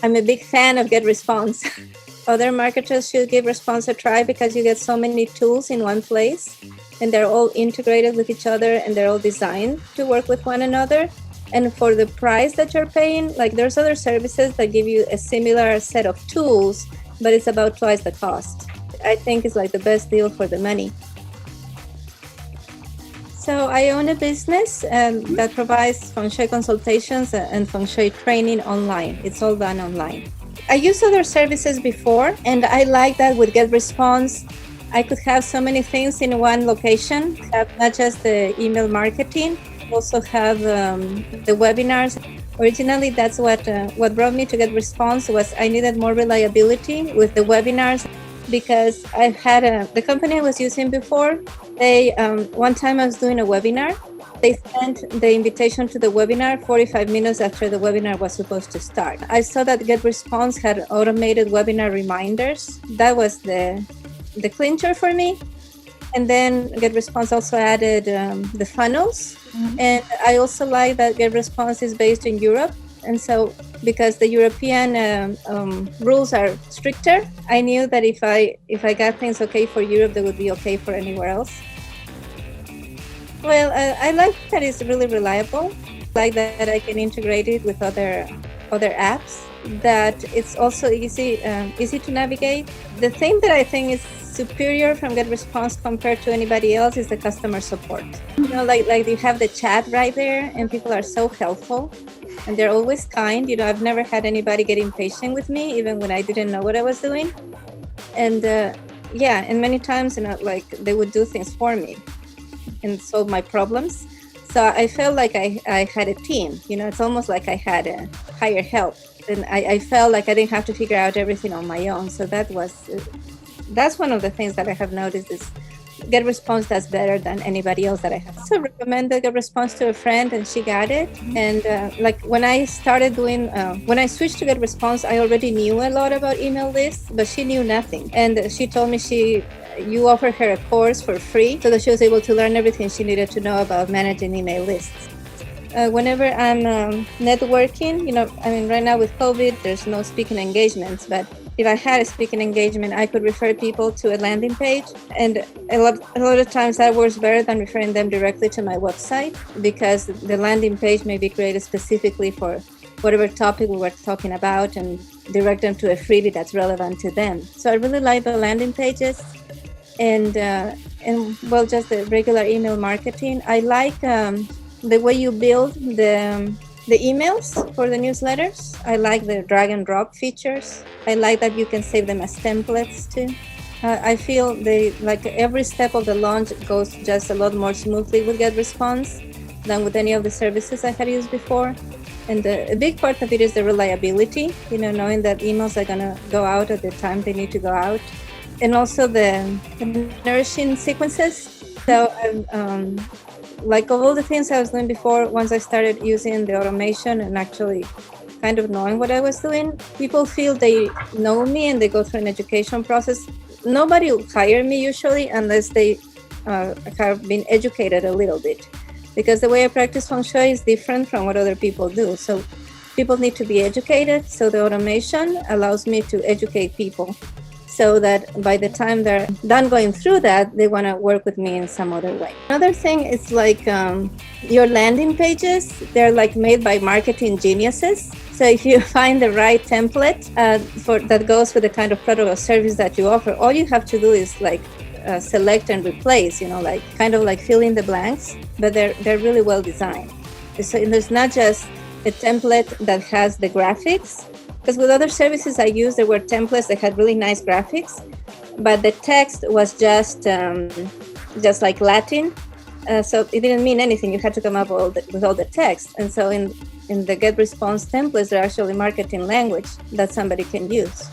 I'm a big fan of GetResponse. Other marketers should give Response a try because you get so many tools in one place and they're all integrated with each other and they're all designed to work with one another. And for the price that you're paying, like there's other services that give you a similar set of tools, but it's about twice the cost. I think it's like the best deal for the money. So I own a business that provides Feng Shui consultations and Feng Shui training online. It's all done online. I used other services before, and I like that with GetResponse, I could have so many things in one location, have not just the email marketing, also have the webinars. Originally, that's what brought me to GetResponse was I needed more reliability with the webinars because I had the company I was using before. They one time I was doing a webinar. They sent the invitation to the webinar 45 minutes after the webinar was supposed to start. I saw that GetResponse had automated webinar reminders. That was the clincher for me. And then GetResponse also added the funnels. Mm-hmm. And I also like that GetResponse is based in Europe. And so because the European rules are stricter, I knew that if I got things okay for Europe, they would be okay for anywhere else. Well, I like that it's really reliable. I like that I can integrate it with other apps, that it's also easy to navigate. The thing that I think is superior from GetResponse compared to anybody else is the customer support. You know, like you have the chat right there and people are so helpful and they're always kind. You know, I've never had anybody get impatient with me, even when I didn't know what I was doing. And and many times, you know, like they would do things for me and solve my problems. So I felt like I had a team. You know, it's almost like I had a higher help. And I felt like I didn't have to figure out everything on my own. So that's one of the things that I have noticed is GetResponse does better than anybody else that I have. So I recommended GetResponse to a friend and she got it. And like when I started doing, when I switched to GetResponse, I already knew a lot about email lists, but she knew nothing. And she told me you offered her a course for free so that she was able to learn everything she needed to know about managing email lists. Whenever I'm networking, you know, I mean, right now with COVID, there's no speaking engagements, but if I had a speaking engagement, I could refer people to a landing page. And a lot of times that works better than referring them directly to my website because the landing page may be created specifically for whatever topic we were talking about and direct them to a freebie that's relevant to them. So I really like the landing pages and well, just the regular email marketing. I like the way you build the emails for the newsletters. I like the drag and drop features. I like that you can save them as templates too. I feel like every step of the launch goes just a lot more smoothly with GetResponse than with any of the services I had used before. And a big part of it is the reliability, you know, knowing that emails are going to go out at the time they need to go out. And also the nourishing sequences. So like all the things I was doing before, once I started using the automation and actually kind of knowing what I was doing, people feel they know me and they go through an education process. Nobody will hire me usually unless they have been educated a little bit, because the way I practice Feng Shui is different from what other people do. So people need to be educated. So the automation allows me to educate people so that by the time they're done going through that, they want to work with me in some other way. Another thing is like your landing pages, they're like made by marketing geniuses. So if you find the right template that goes with the kind of product or service that you offer, all you have to do is like select and replace, you know, like kind of like fill in the blanks, but they're really well designed. So there's not just a template that has the graphics, because with other services I used, there were templates that had really nice graphics, but the text was just like Latin. So it didn't mean anything. You had to come up with all the text. And so in the GetResponse templates, they're actually marketing language that somebody can use.